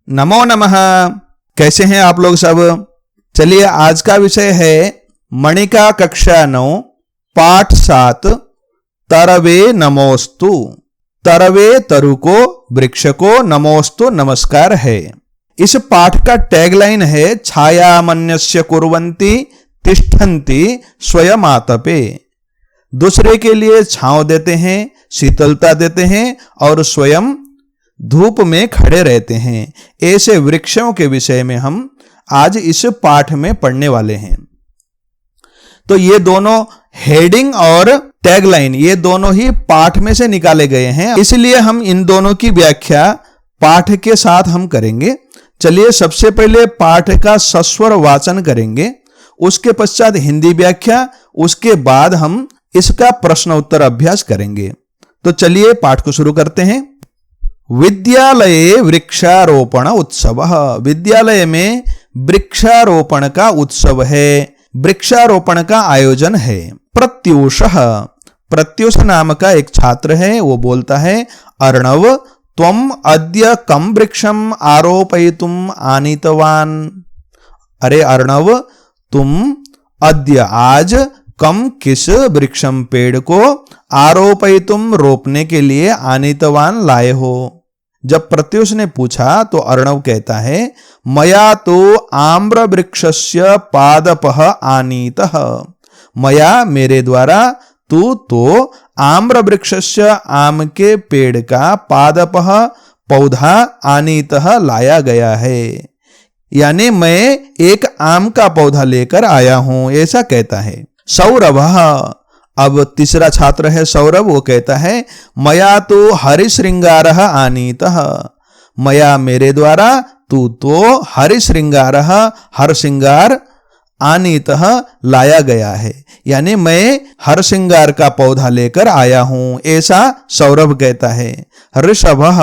नमो नमः। कैसे हैं आप लोग सब? चलिए, आज का विषय है मणिका कक्षा 9 पाठ 7 तरवे नमोस्तु। तरवे तरु को, वृक्ष को नमोस्तु नमस्कार है। इस पाठ का टैगलाइन है छायामन्यस्य कुर्वन्ति तिष्ठन्ति स्वयमातपे। दूसरे के लिए छांव देते हैं, शीतलता देते हैं और स्वयं धूप में खड़े रहते हैं। ऐसे वृक्षों के विषय में हम आज इस पाठ में पढ़ने वाले हैं। तो ये दोनों हेडिंग और टैगलाइन ये दोनों ही पाठ में से निकाले गए हैं, इसलिए हम इन दोनों की व्याख्या पाठ के साथ हम करेंगे। चलिए, सबसे पहले पाठ का सस्वर वाचन करेंगे, उसके पश्चात हिंदी व्याख्या, उसके बाद हम इसका प्रश्न उत्तर अभ्यास करेंगे। तो चलिए पाठ को शुरू करते हैं। विद्यालये वृक्षारोपण उत्सव। विद्यालय में वृक्षारोपण का उत्सव है, वृक्षारोपण का आयोजन है। प्रत्यूष, प्रत्यूष नाम का एक छात्र है, वो बोलता है अर्णव त्वम अद्य कम वृक्षम आरोपयितुम आनीतवान। अरे अर्णव, तुम अद्य आज कम किस वृक्षम पेड़ को आरोपयितुम रोपने के लिए आनीतवान लाए हो। जब प्रत्यूष ने पूछा तो अर्णव कहता है मया तो आम्र वृक्षस्य पादपः आनीतः। मया मेरे द्वारा, तू तो आम्र वृक्षस्य आम के पेड़ का पादपः पौधा आनीतः लाया गया है, यानी मैं एक आम का पौधा लेकर आया हूं, ऐसा कहता है। सौरभ, अब तीसरा छात्र है सौरभ, वो कहता है मया तो हरिश्रृंगारः आनीतः। मया मेरे द्वारा, तू तो हरिश्रृंगारः हरश्रृंगार आनीतः लाया गया है, यानी मैं हरश्रृंगार का पौधा लेकर आया हूं, ऐसा सौरभ कहता है। ऋषभः,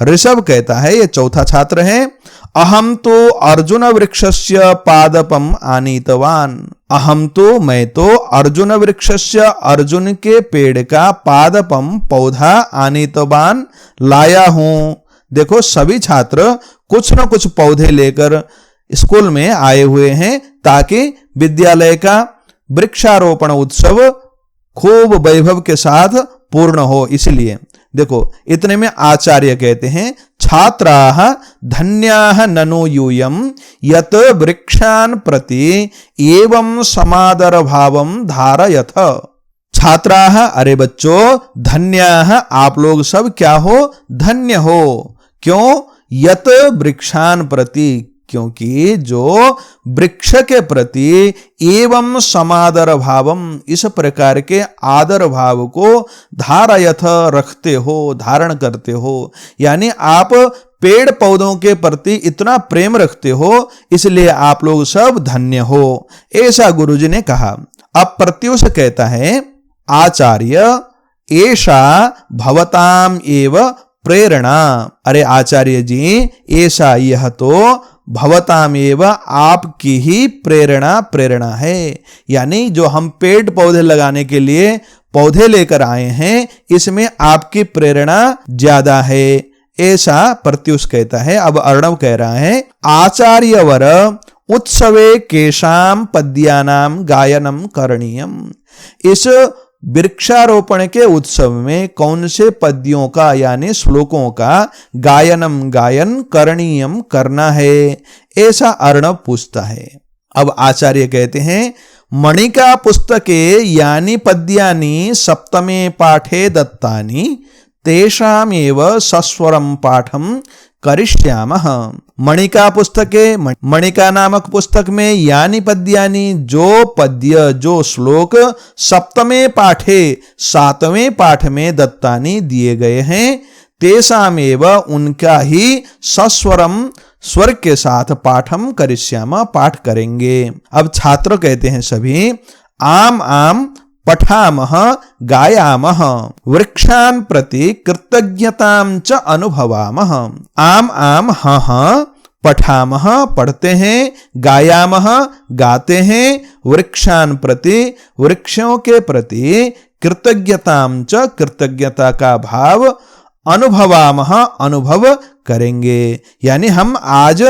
ऋषभ कहता है, ये चौथा छात्र है, अहम तो अर्जुन वृक्षस्य पादपम आनीतवान। अहम तो, मैं तो अर्जुन वृक्षस्य अर्जुन के पेड़ का पादपम पौधा आनीतवान लाया हूं। देखो, सभी छात्र कुछ न कुछ पौधे लेकर स्कूल में आए हुए हैं ताकि विद्यालय का वृक्षारोपण उत्सव खूब वैभव के साथ पूर्ण हो। इसलिए देखो, इतने में आचार्य कहते हैं छात्राः धन्याः ननु यूयं यत वृक्षान् प्रति एवं समादर भावं धारयथ। छात्राः, अरे बच्चों, धन्याः, आप लोग सब क्या हो? धन्य हो। क्यों? यत वृक्षान् प्रति, क्योंकि जो वृक्ष के प्रति एवं समादर भावम, इस प्रकार के आदर भाव को धारयथ, रखते हो, धारण करते हो, यानी आप पेड़ पौधों के प्रति इतना प्रेम रखते हो, इसलिए आप लोग सब धन्य हो, ऐसा गुरुजी ने कहा। अब प्रत्यूष कहता है आचार्य एषा भवताम एव प्रेरणा। अरे आचार्य जी, ऐसा यह तो भवताम एव आपकी ही प्रेरणा है, यानी जो हम पेड़ पौधे लगाने के लिए पौधे लेकर आए हैं, इसमें आपकी प्रेरणा ज्यादा है, ऐसा प्रत्युष कहता है। अब अर्णव कह रहा है आचार्यवर उत्सवे केशाम पद्यानाम गायनम करणीयम। इस वृक्षारोपण के उत्सव में कौन से पद्यों का यानी श्लोकों का गायन करणीयम करना है, ऐसा अर्णव पूछता है। अब आचार्य कहते हैं मणिका पुस्तके यानी पद्यानि सप्तमे पाठे दत्तानि तेषामेव सस्वरम पाठम करिष्यामः। मणिका पुस्तके, मणिका नामक पुस्तक में यानी पद्यानि, जो पद्य, जो श्लोक सप्तमे पाठे, सातवें पाठ में दत्तानि दिए गए हैं, तेषामेव उनका ही सस्वरम स्वर के साथ पाठम करिष्यामः, पाठ करेंगे। अब छात्र कहते हैं सभी आम आम पठामः गायामः वृक्षान् प्रति कृतज्ञतां च अनुभवामः। आम आम, हाँ हाँ, पठामः पढ़ते हैं, गायामः गाते हैं, वृक्षान् प्रति वृक्षों के प्रति, कृतज्ञतां च कृतज्ञता का भाव, अनुभवामः अनुभव करेंगे। यानी हम आज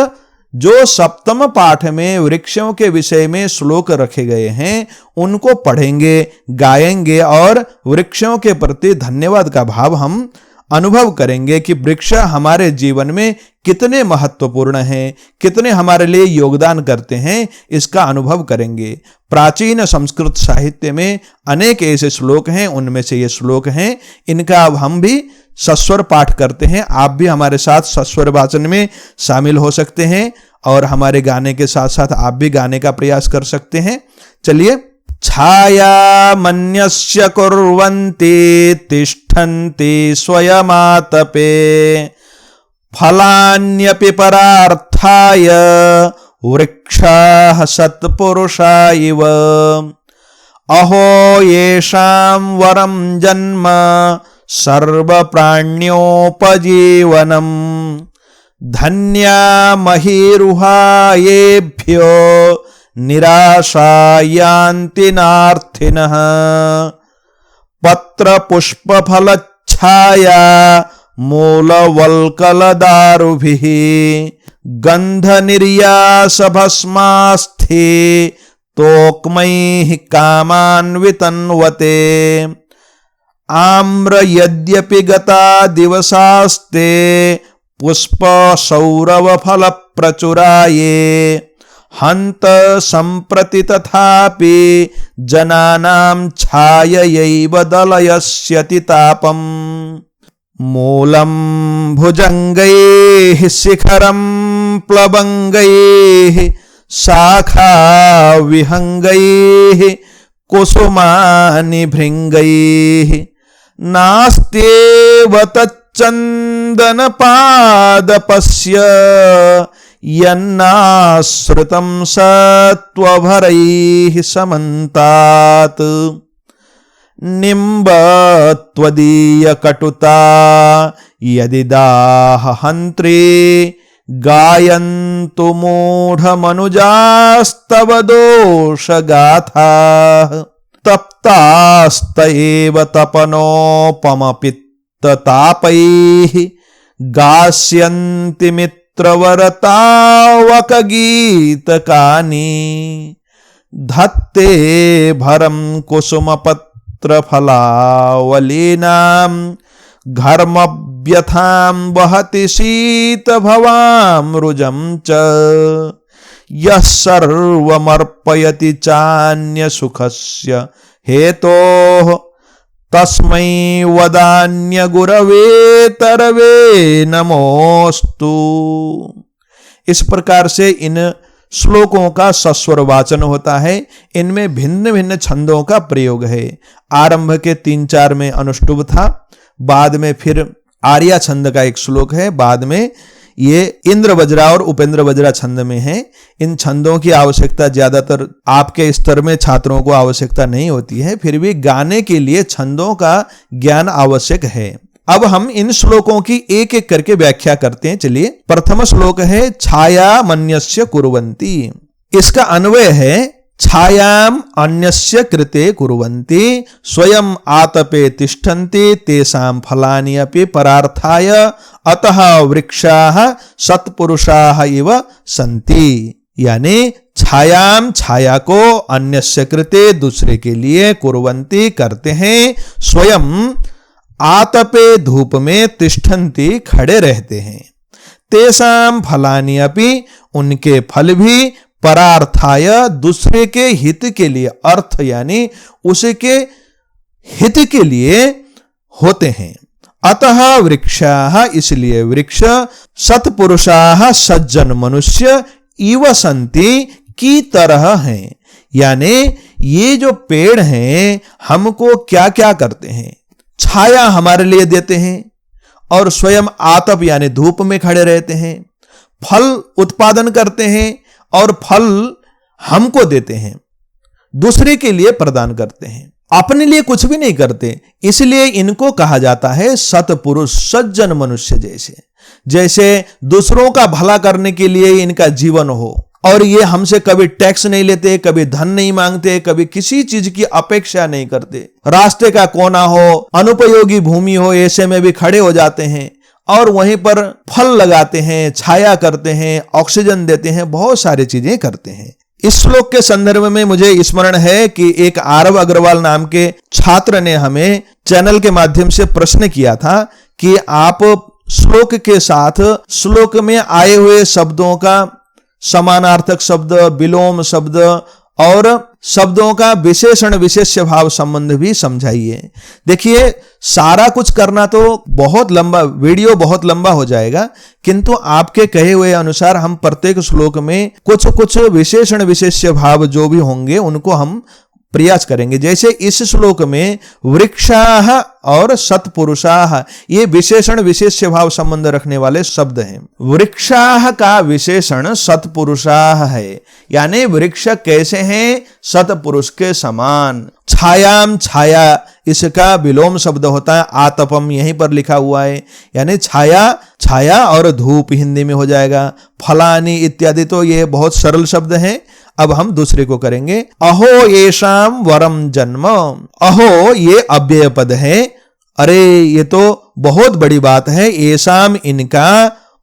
जो सप्तम पाठ में वृक्षों के विषय में श्लोक रखे गए हैं उनको पढ़ेंगे, गाएंगे और वृक्षों के प्रति धन्यवाद का भाव हम अनुभव करेंगे कि वृक्ष हमारे जीवन में कितने महत्वपूर्ण हैं, कितने हमारे लिए योगदान करते हैं, इसका अनुभव करेंगे। प्राचीन संस्कृत साहित्य में अनेक ऐसे श्लोक हैं, उनमें से ये श्लोक हैं। इनका अब हम भी सस्वर पाठ करते हैं। आप भी हमारे साथ सस्वर वाचन में शामिल हो सकते हैं और हमारे गाने के साथ साथ आप भी गाने का प्रयास कर सकते हैं। चलिए। छाया मन्यस्य कुर्वन्ति तिष्ठन्ति स्वयमातपे फलान्यपि परार्थाय वृक्षाः सत्पुरुषा इव अहो येषां वरं जन्म सर्वप्राण्योपजीवनम् धन्या महीरुहायेभ्यो निराशायान्ति नार्थिनः पत्रपुष्पफलच्छाया मूलवल्कलदारुभिः गन्धनिर्यासभस्मास्थे तोक्मैः कामान् वितन्वते आम्र यद्यपि गता दिवसास्ते पुष्पसौरभफलप्रचुराये हन्त सम्प्रति तथापि जनानां छाययैव दलयस्यति तापम् मूलं भुजङ्गैः शिखरं प्लवङ्गैः शाखा विहङ्गैः कुसुमानि भृङ्गैः नास्त्येव तच्चन्दनपादपस्य यन्नाश्रितं सत्त्वभरैः समन्तात् निम्बत्वदीयकटुता यदि दाहहन्त्री गायन्तु मूढमनुजास्तव दोषगाथाः तप्तास्त एव तपनोपमपित्ततापैः गास्यन्ति मित्रवरतावकगीतकानि धत्ते भरं कुसुमपत्रफलावलीनां घर्मव्यथां वहति शीतभवामृजं च यः सर्वमर्पयति चान्यसुखस्य हेतोः तस्मै वदान्यगुरवे तरवे नमोस्तु। इस प्रकार से इन श्लोकों का सस्वर वाचन होता है। इनमें भिन्न भिन्न छंदों का प्रयोग है। आरंभ के 3-4 में अनुष्टुभ था, बाद में फिर आर्या छंद का एक श्लोक है, बाद में ये इंद्र वज्रा और उपेंद्र वज्रा छंद में है। इन छंदों की आवश्यकता ज्यादातर आपके स्तर में छात्रों को आवश्यकता नहीं होती है, फिर भी गाने के लिए छंदों का ज्ञान आवश्यक है। अब हम इन श्लोकों की एक एक करके व्याख्या करते हैं। चलिए। प्रथम श्लोक है छाया मन्यस्य कुर्वन्ति। इसका अन्वय है छायाम अन्यस्य कृते कुर्वन्ति स्वयं आतपे तिष्ठन्ति तेषां फलानि अपि परार्थाय अतः वृक्षाः सत्पुरुषाः इव सन्ति। यानी छायाम छाया को अन्यस्य कृते दूसरे के लिए कुर्वन्ति करते हैं, स्वयं आतपे धूप में तिष्ठन्ति खड़े रहते हैं, तेषां फलानि अपि उनके फल भी परार्थाय दूसरे के हित के लिए, अर्थ यानी उसके हित के लिए होते हैं। अतः वृक्षाः इसलिए वृक्ष सत्पुरुषाः सज्जन मनुष्य इव सन्ति की तरह हैं। यानी ये जो पेड़ हैं हमको क्या क्या करते हैं, छाया हमारे लिए देते हैं और स्वयं आतप यानी धूप में खड़े रहते हैं, फल उत्पादन करते हैं और फल हमको देते हैं, दूसरे के लिए प्रदान करते हैं, अपने लिए कुछ भी नहीं करते। इसलिए इनको कहा जाता है सत्पुरुष, सज्जन मनुष्य। जैसे जैसे दूसरों का भला करने के लिए इनका जीवन हो और ये हमसे कभी टैक्स नहीं लेते, कभी धन नहीं मांगते, कभी किसी चीज की अपेक्षा नहीं करते। रास्ते का कोना हो, अनुपयोगी भूमि हो, ऐसे में भी खड़े हो जाते हैं और वहीं पर फल लगाते हैं, छाया करते हैं, ऑक्सीजन देते हैं, बहुत सारी चीजें करते हैं। इस श्लोक के संदर्भ में मुझे स्मरण है कि एक आरव अग्रवाल नाम के छात्र ने हमें चैनल के माध्यम से प्रश्न किया था कि आप श्लोक के साथ श्लोक में आए हुए शब्दों का समानार्थक शब्द, विलोम शब्द और शब्दों का विशेषण विशेष्य भाव संबंध भी समझाइए। देखिए, सारा कुछ करना तो बहुत लंबा, वीडियो बहुत लंबा हो जाएगा, किंतु आपके कहे हुए अनुसार हम प्रत्येक श्लोक में कुछ कुछ विशेषण विशेष्य भाव जो भी होंगे उनको हम प्रयास करेंगे। जैसे इस श्लोक में वृक्षाः और सत्पुरुषाः, ये विशेषण विशेष्य भाव संबंध रखने वाले शब्द हैं। वृक्षाः का विशेषण सत्पुरुषाः है, यानी वृक्ष कैसे हैं? सत्पुरुष के समान। छायाम, छाया, इसका विलोम शब्द होता है आतपम, यहीं पर लिखा हुआ है, यानी छाया, छाया और धूप हिंदी में हो जाएगा। फलानी इत्यादि, तो ये बहुत सरल शब्द हैं। अब हम दूसरे को करेंगे। अहो येषाम वरम जन्म, अहो ये अव्यय पद है। अरे ये तो बहुत बड़ी बात है। येषाम, इनका,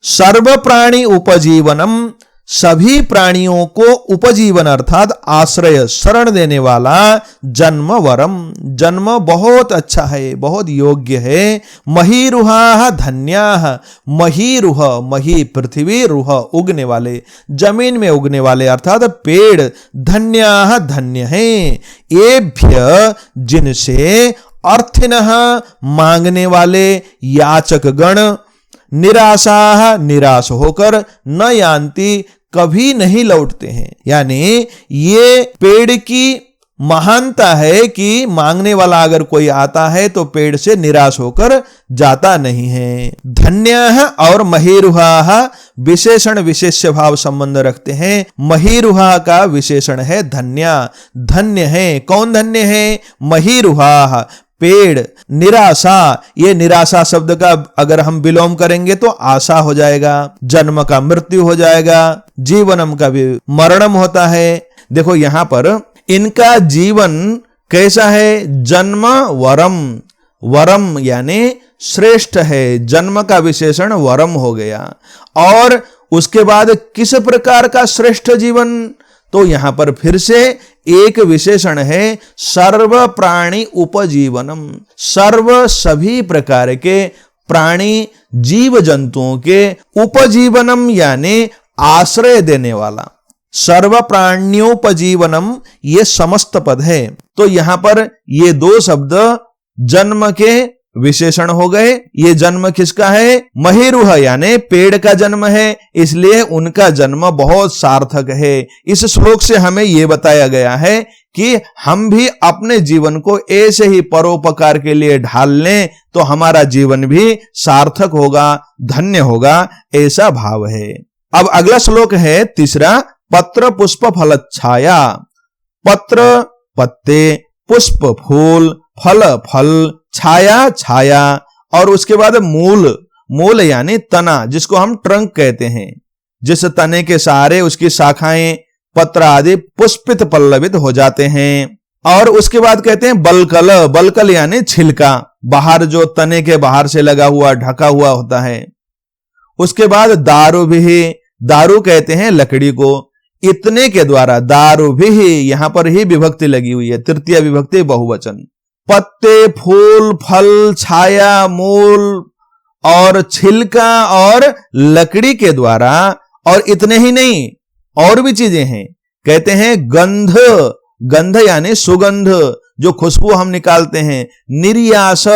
सर्व प्राणी उपजीवनम, सभी प्राणियों को उपजीवन अर्थात आश्रय, शरण देने वाला, जन्म वरम, जन्म बहुत अच्छा है, बहुत योग्य है। महीरुहा धन्याः, महीरुह, मही पृथ्वी, रुह उगने वाले, जमीन में उगने वाले अर्थात पेड़, धन्याः धन्य हैं। एभ्य, जिनसे, अर्थिनः मांगने वाले, याचक गण, निराशाः निराश होकर, न यान्ति कभी नहीं लौटते हैं। यानी ये पेड़ की महानता है कि मांगने वाला अगर कोई आता है तो पेड़ से निराश होकर जाता नहीं है। धन्यः और महीरुहाः विशेषण विशेष्य भाव संबंध रखते हैं। महीरुहा का विशेषण है धन्या, धन्य है। कौन धन्य है? महीरुहाः, पेड़। निराशा, ये निराशा शब्द का अगर हम विलोम करेंगे तो आशा हो जाएगा। जन्म का मृत्यु हो जाएगा, जीवनम का भी मरणम होता है। देखो यहां पर इनका जीवन कैसा है? जन्म वरम, वरम यानी श्रेष्ठ है, जन्म का विशेषण वरम हो गया। और उसके बाद किस प्रकार का श्रेष्ठ जीवन? तो यहां पर फिर से एक विशेषण है, सर्व प्राणी उपजीवनम, सर्व सभी प्रकार के प्राणी जीव जंतुओं के उपजीवनम यानी आश्रय देने वाला। सर्व प्राण्योपजीवनम ये समस्त पद है। तो यहां पर ये दो शब्द जन्म के विशेषण हो गए। ये जन्म किसका है? महीरुह यानी पेड़ का जन्म है, इसलिए उनका जन्म बहुत सार्थक है। इस श्लोक से हमें यह बताया गया है कि हम भी अपने जीवन को ऐसे ही परोपकार के लिए ढाल लें तो हमारा जीवन भी सार्थक होगा, धन्य होगा, ऐसा भाव है। अब अगला श्लोक है तीसरा, पत्र पुष्प फलच्छाया। पत्र पत्ते, पुष्प फूल, फल फल, छाया छाया, और उसके बाद मूल, मूल यानी तना, जिसको हम ट्रंक कहते हैं। जिस तने के सहारे उसकी शाखाएं, पत्र आदि पुष्पित पल्लवित हो जाते हैं। और उसके बाद कहते हैं बलकल, बलकल यानी छिलका, बाहर जो तने के बाहर से लगा हुआ ढका हुआ होता है। उसके बाद दारू भी, दारू कहते हैं लकड़ी को। इतने के द्वारा दारू भी, यहां पर ही विभक्ति लगी हुई है, तृतीय विभक्ति बहुवचन। पत्ते, फूल, फल, छाया, मूल और छिलका और लकड़ी के द्वारा, और इतने ही नहीं और भी चीजें हैं। कहते हैं गंध, गंध यानी सुगंध, जो खुशबू हम निकालते हैं। निर्यास,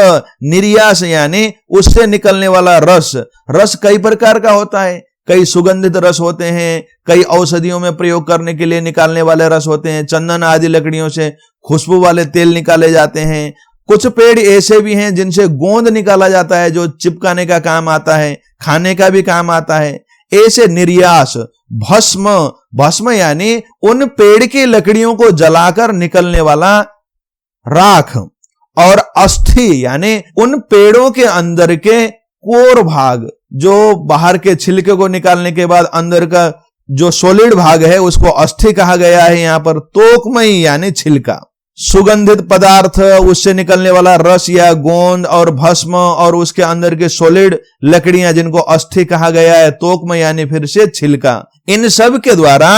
निर्यास यानी उससे निकलने वाला रस। रस कई प्रकार का होता है, कई सुगंधित रस होते हैं, कई औषधियों में प्रयोग करने के लिए निकालने वाले रस होते हैं। चंदन आदि लकड़ियों से खुशबू वाले तेल निकाले जाते हैं। कुछ पेड़ ऐसे भी हैं जिनसे गोंद निकाला जाता है, जो चिपकाने का काम आता है, खाने का भी काम आता है। ऐसे निर्यास। भस्म, भस्म यानी उन पेड़ की लकड़ियों को जलाकर निकलने वाला राख। और अस्थि यानी उन पेड़ों के अंदर के कोर भाग, जो बाहर के छिलके को निकालने के बाद अंदर का जो सॉलिड भाग है उसको अस्थि कहा गया है यहां पर। तोकमयी यानी छिलका, सुगंधित पदार्थ, उससे निकलने वाला रस या गोंद और भस्म और उसके अंदर के सॉलिड लकड़ियां जिनको अस्थि कहा गया है। तोकमय यानी फिर से छिलका। इन सब के द्वारा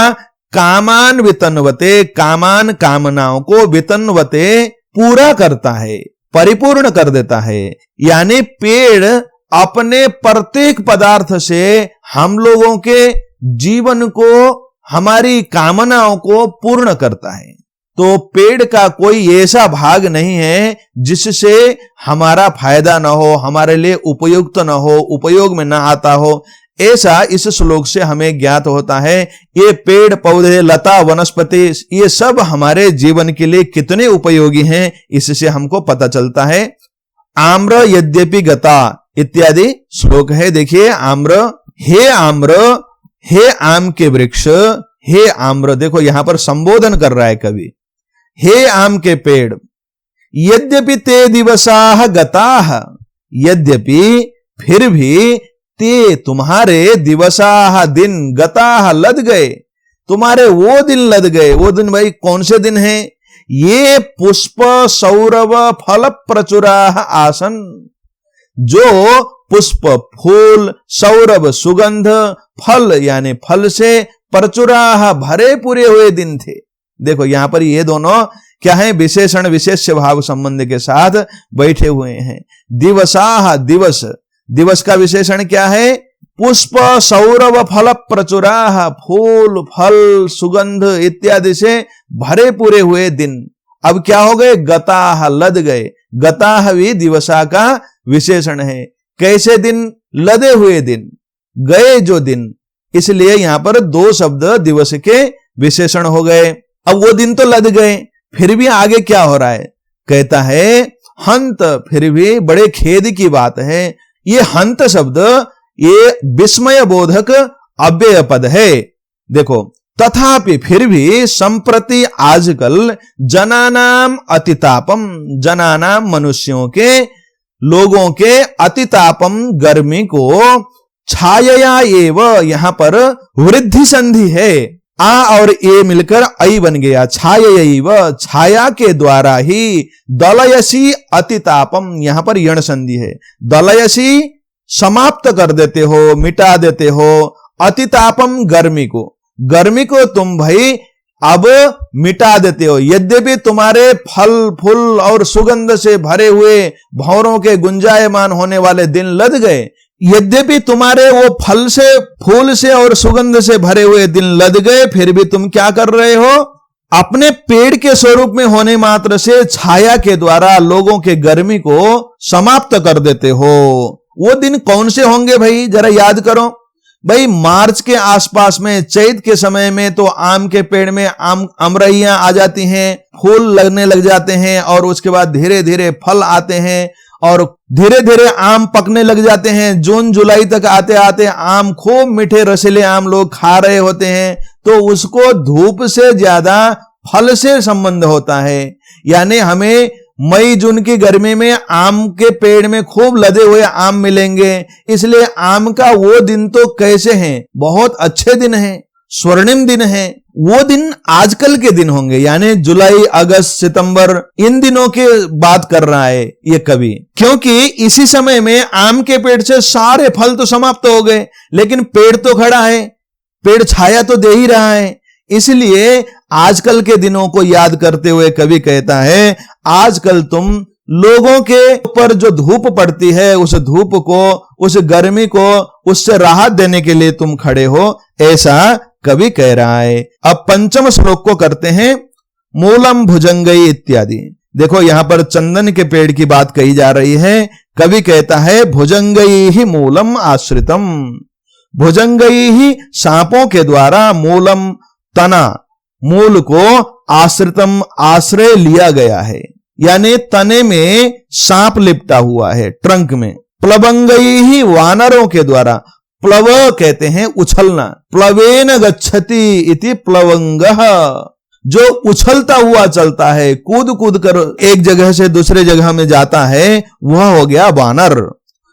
कामान वितन्वते, कामान कामनाओं को वितन्वते पूरा करता है, परिपूर्ण कर देता है। यानी पेड़ अपने प्रत्येक पदार्थ से हम लोगों के जीवन को, हमारी कामनाओं को पूर्ण करता है। तो पेड़ का कोई ऐसा भाग नहीं है जिससे हमारा फायदा ना हो, हमारे लिए उपयुक्त ना हो, उपयोग में ना आता हो, ऐसा इस श्लोक से हमें ज्ञात होता है। ये पेड़ पौधे, लता, वनस्पति, ये सब हमारे जीवन के लिए कितने उपयोगी हैं, इससे हमको पता चलता है। आम्र यद्यपि गता इत्यादि श्लोक है। देखिए आम्र, हे आम के वृक्ष, हे आम्र, देखो यहां पर संबोधन कर रहा है कवि। हे आम के पेड़, यद्यपि ते दिवसाह गताह, यद्यपि फिर भी ते तुम्हारे दिवसाह दिन, गताह लद गए, तुम्हारे वो दिन लद गए। वो दिन भाई कौन से दिन हैं? ये पुष्प सौरभ फल प्रचुराह आसन, जो पुष्प फूल, सौरभ सुगंध, फल यानी फल से, प्रचुराह भरे पूरे हुए दिन थे। देखो यहां पर ये दोनों क्या है? विशेषण विशेष्य भाव संबंध के साथ बैठे हुए हैं। दिवसाह, दिवस, दिवस का विशेषण क्या है? पुष्प सौरभ फल प्रचुराह, फूल फल सुगंध इत्यादि से भरे पूरे हुए दिन। अब क्या हो गए? गताह, लद गए। गताह भी दिवसा का विशेषण है। कैसे दिन? लदे हुए दिन, गए जो दिन, इसलिए यहां पर दो शब्द दिवस के विशेषण हो गए। अब वो दिन तो लद गए, फिर भी आगे क्या हो रहा है? कहता है हंत, फिर भी बड़े खेद की बात है। ये हंत शब्द ये विस्मय बोधक अव्यय पद है। देखो, तथापि फिर भी संप्रति आजकल जनानाम अतितापम, जनानाम मनुष्यों के, लोगों के, अतितापम गर्मी को, छाया एव, यहां पर वृद्धि संधि है। आ और ए मिलकर ऐ बन गया। छायैव, छाया के द्वारा ही, दलयसी अतितापम, यहां पर यण संधि है। दलयसी समाप्त कर देते हो, मिटा देते हो। अतितापम गर्मी को, गर्मी को तुम भाई अब मिटा देते हो। यद्यपि तुम्हारे फल फूल और सुगंध से भरे हुए भंवरों के गुंजायमान होने वाले दिन लद गए, यद्यपि तुम्हारे वो फल से, फूल से और सुगंध से भरे हुए दिन लद गए, फिर भी तुम क्या कर रहे हो? अपने पेड़ के स्वरूप में होने मात्र से छाया के द्वारा लोगों के गर्मी को समाप्त कर देते हो। वो दिन कौन से होंगे भाई? जरा याद करो भाई। मार्च के आसपास में, चैत के समय में तो आम के पेड़ में अमरैयां आ जाती हैं, फूल लगने लग जाते हैं और उसके बाद धीरे धीरे फल आते हैं और धीरे धीरे आम पकने लग जाते हैं। जून जुलाई तक आते आते आम, खूब मीठे रसीले आम लोग खा रहे होते हैं। तो उसको धूप से ज्यादा फल से संबंध होता है। यानी हमें मई जून की गर्मी में आम के पेड़ में खूब लदे हुए आम मिलेंगे, इसलिए आम का वो दिन तो कैसे हैं? बहुत अच्छे दिन हैं, स्वर्णिम दिन हैं। वो दिन आजकल के दिन होंगे, यानी जुलाई अगस्त सितंबर, इन दिनों की बात कर रहा है ये कवि। क्योंकि इसी समय में आम के पेड़ से सारे फल तो समाप्त हो गए, लेकिन पेड़ तो खड़ा है, पेड़ छाया तो दे ही रहा है। इसलिए आजकल के दिनों को याद करते हुए कवि कहता है, आजकल तुम लोगों के ऊपर जो धूप पड़ती है, उस धूप को, उस गर्मी को, उससे राहत देने के लिए तुम खड़े हो, ऐसा कवि कह रहा है। अब पंचम श्लोक को करते हैं। मूलम भुजंगई इत्यादि। देखो यहां पर चंदन के पेड़ की बात कही जा रही है। कवि कहता है भुजंगई ही मूलम आश्रितम, भुजंगई ही सांपों के द्वारा, मूलम तना, मूल को, आश्रितम आश्रय लिया गया है, यानी तने में सांप लिपटा हुआ है, ट्रंक में। प्लवंगई ही वानरों के द्वारा, प्लव कहते हैं उछलना, प्लवेन गच्छति इति प्लवंगः, जो उछलता हुआ चलता है, कूद कूद कर एक जगह से दूसरे जगह में जाता है, वह हो गया वानर।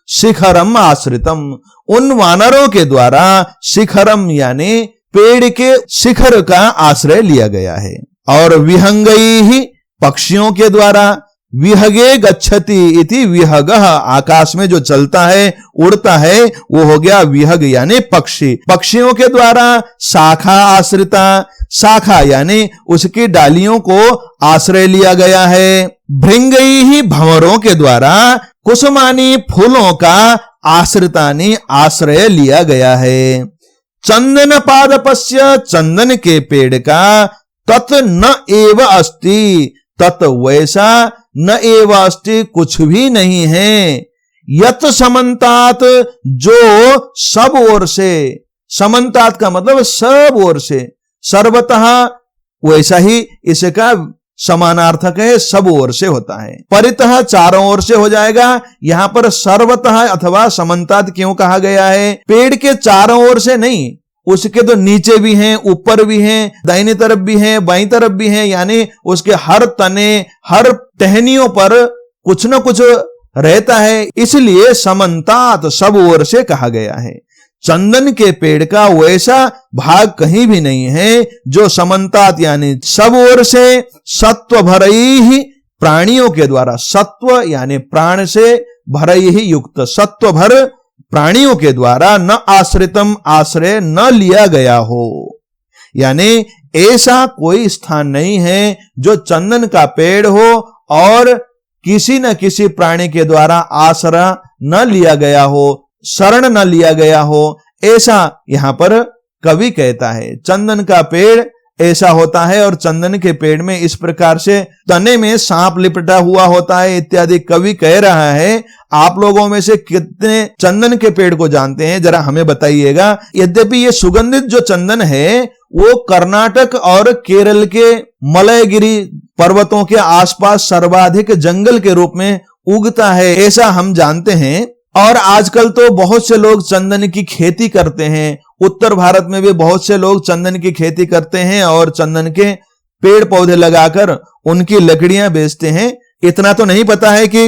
शिखरम आश्रितम, उन वानरों के द्वारा, शिखरम यानी पेड़ के शिखर का आश्रय लिया गया है। और विहंगई ही पक्षियों के द्वारा, विहगे गच्छति इति विहगः, आकाश में जो चलता है उड़ता है वो हो गया विहग यानी पक्षी। पक्षियों के द्वारा शाखा आश्रिता, शाखा यानी उसकी डालियों को आश्रय लिया गया है। भृंगई ही भंवरों के द्वारा, कुसुमानी फूलों का आश्रितानी आश्रय लिया गया है। चंदन पादपस्य, चंदन के पेड़ का, तत् न एव अस्ति, तत् वैसा, न एव अस्ति कुछ भी नहीं है। यत समन्तात, जो सब ओर से, समन्तात का मतलब सब ओर से, सर्वतः वैसा ही इसका समानार्थक है, सब ओर से होता है। परितः चारों ओर से हो जाएगा। यहां पर सर्वतः अथवा समन्तात क्यों कहा गया है? पेड़ के चारों ओर से नहीं, उसके तो नीचे भी हैं, ऊपर भी हैं, दाहिनी तरफ भी हैं, बाईं तरफ भी हैं, यानी उसके हर तने, हर टहनियों पर कुछ न कुछ रहता है, इसलिए समन्तात सब ओर से कहा गया है। चंदन के पेड़ का वैसा भाग कहीं भी नहीं है जो समन्तात यानी सब ओर से, सत्व भरई ही प्राणियों के द्वारा, सत्व यानी प्राण से, भरई ही युक्त, सत्व भर प्राणियों के द्वारा, न आश्रितम आश्रय न लिया गया हो। यानी ऐसा कोई स्थान नहीं है जो चंदन का पेड़ हो और किसी न किसी प्राणी के द्वारा आश्रय न लिया गया हो, शरण न लिया गया हो, ऐसा यहां पर कवि कहता है। चंदन का पेड़ ऐसा होता है और चंदन के पेड़ में इस प्रकार से तने में सांप लिपटा हुआ होता है इत्यादि कवि कह रहा है। आप लोगों में से कितने चंदन के पेड़ को जानते हैं, जरा हमें बताइएगा। यद्यपि ये सुगंधित जो चंदन है वो कर्नाटक और केरल के मलयगिरी पर्वतों के आसपास सर्वाधिक जंगल के रूप में उगता है, ऐसा हम जानते हैं। और आजकल तो बहुत से लोग चंदन की खेती करते हैं। उत्तर भारत में भी बहुत से लोग चंदन की खेती करते हैं और चंदन के पेड़ पौधे लगाकर उनकी लकड़ियां बेचते हैं। इतना तो नहीं पता है कि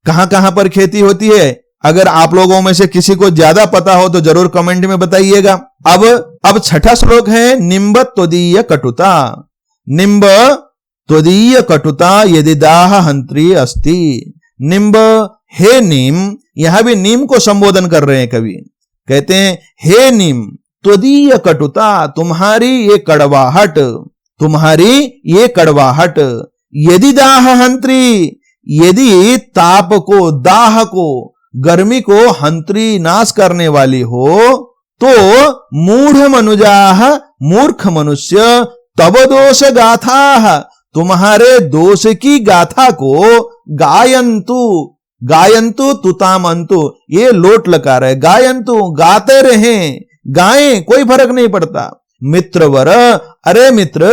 कहां कहां पर खेती होती है। अगर आप लोगों में से किसी को ज्यादा पता हो तो जरूर कमेंट में बताइएगा। अब छठा श्लोक है निम्ब त्वदीय कटुता। निम्ब त्वदीय कटुता यदि दाह हंत्री अस्ति। निम्ब, हे नीम, यहां भी नीम को संबोधन कर रहे हैं कवि। कहते हैं हे नीम त्वदीय कटुता, तुम्हारी ये कड़वाहट, तुम्हारी ये कड़वाहट। यदि दाह हंत्री, यदि ताप को, दाह को, गर्मी को हंत्री नाश करने वाली हो तो मूढ़ मनुजाह, मूर्ख मनुष्य, तब दोष गाथा, तुम्हारे दोष की गाथा को गायंतु, गायंतु तुतामंतु, ये लोट लकार है, गायंतु गाते रहें, गाएं, कोई फर्क नहीं पड़ता। मित्रवर, अरे मित्र,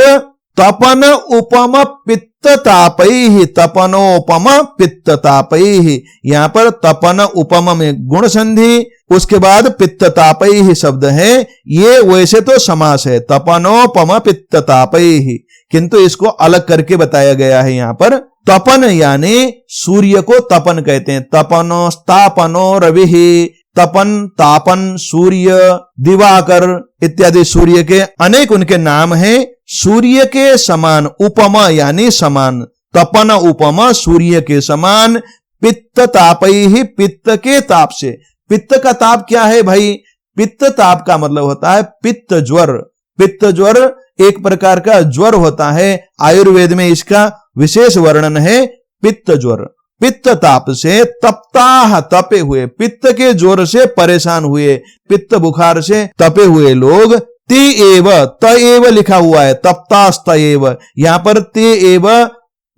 तपन उपम पित्त तापैहि, तपनोपम पित्त तापैहि, यहां पर तपन उपम में गुण संधि, उसके बाद पित्त तापैहि शब्द है। ये वैसे तो समास है, तपनोपम पित्त तापैहि, किंतु इसको अलग करके बताया गया है यहां पर। तपन यानी सूर्य को तपन कहते हैं। तपनो स्थापनो रविहि, तपन, तापन, सूर्य, दिवाकर इत्यादि सूर्य के अनेक उनके नाम हैं। सूर्य के समान, उपमा यानी समान, तपन उपमा सूर्य के समान। पित्त तापैहि, पित्त के ताप से। पित्त का ताप क्या है भाई? पित्त ताप का मतलब होता है पित्त ज्वर। पित्त ज्वर एक प्रकार का ज्वर होता है, आयुर्वेद में इसका विशेष वर्णन है पित्त ज्वर। पित्त ताप से तप्ताह, तपे हुए, पित्त के जोर से परेशान हुए, पित्त बुखार से तपे हुए लोग। ते एव, त एव लिखा हुआ है, तप्तास्त एव, यहां पर ते एव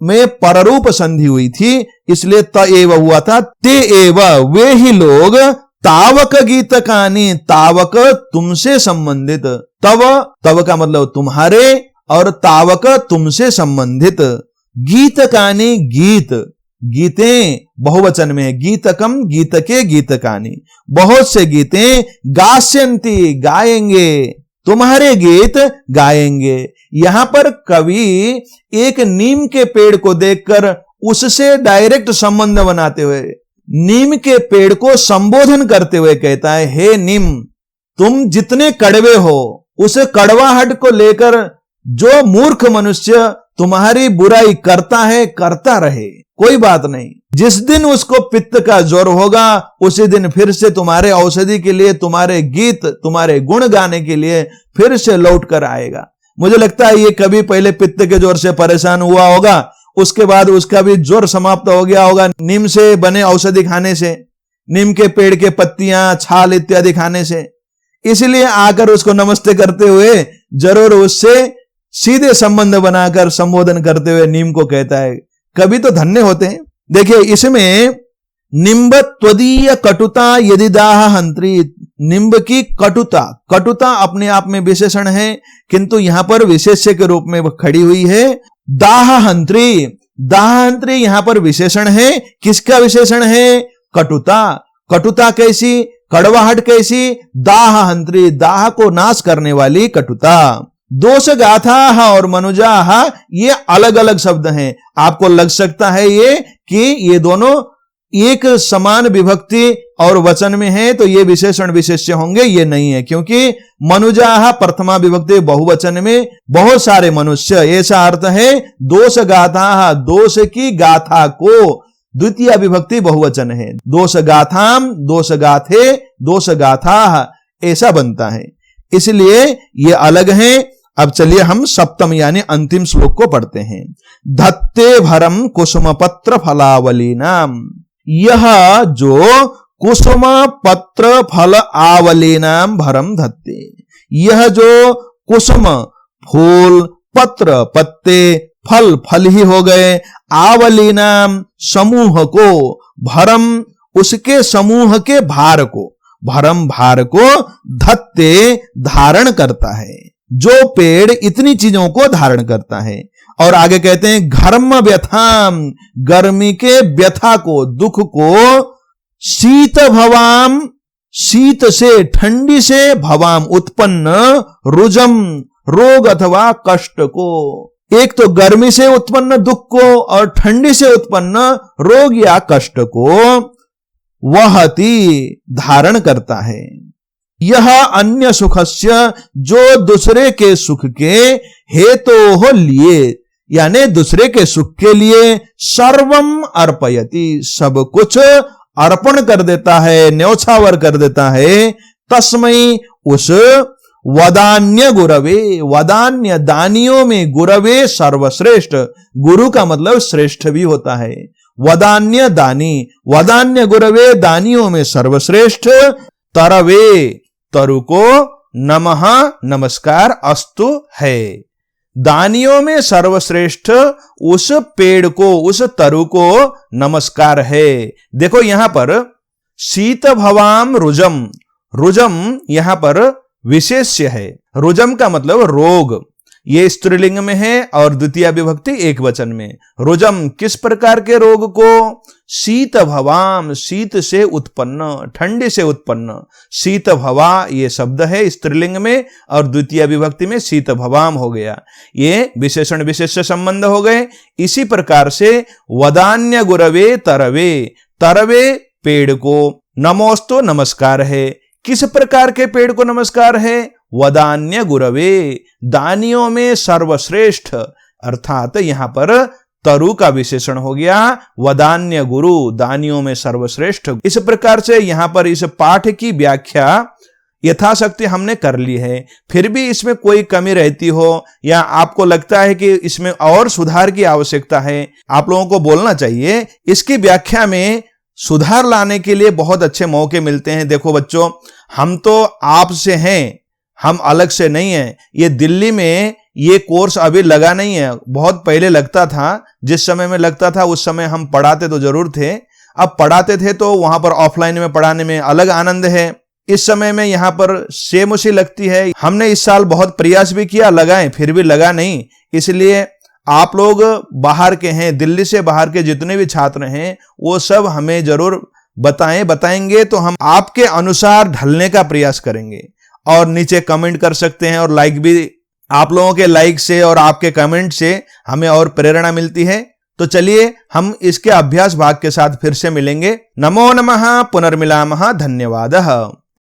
में पररूप संधि हुई थी, इसलिए त एव हुआ था। ते एव, वे ही लोग, तावक गीतकानी, तावक तुमसे संबंधित, तव, तव का मतलब तुम्हारे, और तावक तुमसे संबंधित। गीतकानी, गीत, गीतें बहुवचन में, गीतकम, गीत के, गीतकानी, बहुत से गीतें, गास्यंती, गाएंगे, तुम्हारे गीत गाएंगे। यहां पर कवि एक नीम के पेड़ को देखकर उससे डायरेक्ट संबंध बनाते हुए, नीम के पेड़ को संबोधन करते हुए कहता है, हे नीम, तुम जितने कड़वे हो उस कड़वाहट को लेकर जो मूर्ख मनुष्य तुम्हारी बुराई करता है, करता रहे, कोई बात नहीं। जिस दिन उसको पित्त का ज्वर होगा उसी दिन फिर से तुम्हारे औषधि के लिए, तुम्हारे गीत, तुम्हारे गुण गाने के लिए फिर से लौट कर आएगा। मुझे लगता है ये कभी पहले पित्त के ज्वर से परेशान हुआ होगा, उसके बाद उसका भी ज्वर समाप्त हो गया होगा नीम से बने औषधि खाने से, नीम के पेड़ के पत्तियां, छाल इत्यादि खाने से। इसलिए आकर उसको नमस्ते करते हुए जरूर उससे सीधे संबंध बनाकर संबोधन करते हुए नीम को कहता है, कभी तो धन्य होते हैं। देखिए इसमें निम्ब त्वदीय कटुता यदि दाह हंत्री, निम्ब की कटुता, कटुता अपने आप में विशेषण है किंतु यहां पर विशेष्य के रूप में खड़ी हुई है। दाह हंत्री, दाह हंत्री यहां पर विशेषण है। किसका विशेषण है? कटुता। कटुता कैसी? कड़वाहट कैसी? दाह हंत्री, दाह को नाश करने वाली कटुता। दोष गाथा और मनुजा ये अलग अलग शब्द हैं। आपको लग सकता है ये कि ये दोनों एक समान विभक्ति और वचन में है तो ये विशेषण विशेष्य होंगे, ये नहीं है, क्योंकि मनुजा प्रथमा विभक्ति बहुवचन में बहुत सारे मनुष्य, ऐसा अर्थ है। दोष गाथा, दोष की गाथा को द्वितीय विभक्ति बहुवचन है। दोष गाथाम, दोष गाथे, दोष गाथा ऐसा बनता है, इसलिए ये अलग है। अब चलिए हम सप्तम यानी अंतिम श्लोक को पढ़ते हैं। धत्ते भरम कुसुम पत्र फलावली नाम, यह जो कुसुम पत्र फल आवली नाम भरम धत्ते, यह जो कुसुम फूल, पत्र पत्ते, फल फल ही हो गए, आवली नाम समूह को, भरम उसके समूह के भार को, भरम भार को, धत्ते धारण करता है। जो पेड़ इतनी चीजों को धारण करता है। और आगे कहते हैं घर्म व्यथाम, गर्मी के व्यथा को, दुख को, शीत भवाम, शीत से ठंडी से, भवाम उत्पन्न, रुजम रोग अथवा कष्ट को। एक तो गर्मी से उत्पन्न दुख को और ठंडी से उत्पन्न रोग या कष्ट को वहति धारण करता है। यह अन्य सुखस्य, जो दूसरे के सुख के हेतु हो लिए, यानी दूसरे के सुख के लिए, सर्वम अर्पयति सब कुछ अर्पण कर देता है, न्यौछावर कर देता है। तस्मै उस वदान्य गुरवे, वदान्य दानियों में गुरवे सर्वश्रेष्ठ, गुरु का मतलब श्रेष्ठ भी होता है। वदान्य दानी, वदान्य गुरवे दानियों में सर्वश्रेष्ठ, तरवे तरु को नमः नमस्कार अस्तु है। दानियों में सर्वश्रेष्ठ उस पेड़ को, उस तरु को नमस्कार है। देखो यहां पर शीत भवाम रुजम, रुजम यहां पर विशेष्य है। रुजम का मतलब रोग, ये स्त्रीलिंग में है और द्वितीय विभक्ति एक वचन में। रुजम किस प्रकार के रोग को? शीत भवाम, शीत से उत्पन्न, ठंडी से उत्पन्न। शीत भवा ये शब्द है स्त्रीलिंग में और द्वितीय विभक्ति में शीत भवाम हो गया। ये विशेषण विशेष संबंध हो गए। इसी प्रकार से वदान्य गुरवे तरवे, तरवे पेड़ को नमोस्तु नमस्कार है। किस प्रकार के पेड़ को नमस्कार है? वदान्य गुरवे, दानियों में सर्वश्रेष्ठ, अर्थात यहां पर तरु का विशेषण हो गया वदान्य गुरु, दानियों में सर्वश्रेष्ठ। इस प्रकार से यहां पर इस पाठ की व्याख्या यथाशक्ति हमने कर ली है। फिर भी इसमें कोई कमी रहती हो या आपको लगता है कि इसमें और सुधार की आवश्यकता है, आप लोगों को बोलना चाहिए। इसकी व्याख्या में सुधार लाने के लिए बहुत अच्छे मौके मिलते हैं। देखो बच्चों, हम तो आपसे हैं, हम अलग से नहीं हैं। ये दिल्ली में ये कोर्स अभी लगा नहीं है, बहुत पहले लगता था। जिस समय में लगता था उस समय हम पढ़ाते तो जरूर थे। अब पढ़ाते थे तो वहां पर ऑफलाइन में पढ़ाने में अलग आनंद है। इस समय में यहां पर सेम उसी लगती है। हमने इस साल बहुत प्रयास भी किया, लगाएं, फिर भी लगा नहीं। इसलिए आप लोग बाहर के हैं, दिल्ली से बाहर के जितने भी छात्र हैं वो सब हमें जरूर बताएंगे तो हम आपके अनुसार ढलने का प्रयास करेंगे। और नीचे कमेंट कर सकते हैं और लाइक भी, आप लोगों के लाइक से और आपके कमेंट से हमें और प्रेरणा मिलती है। तो चलिए हम इसके अभ्यास भाग के साथ फिर से मिलेंगे। नमो नमः, पुनर्मिलामः, धन्यवादः।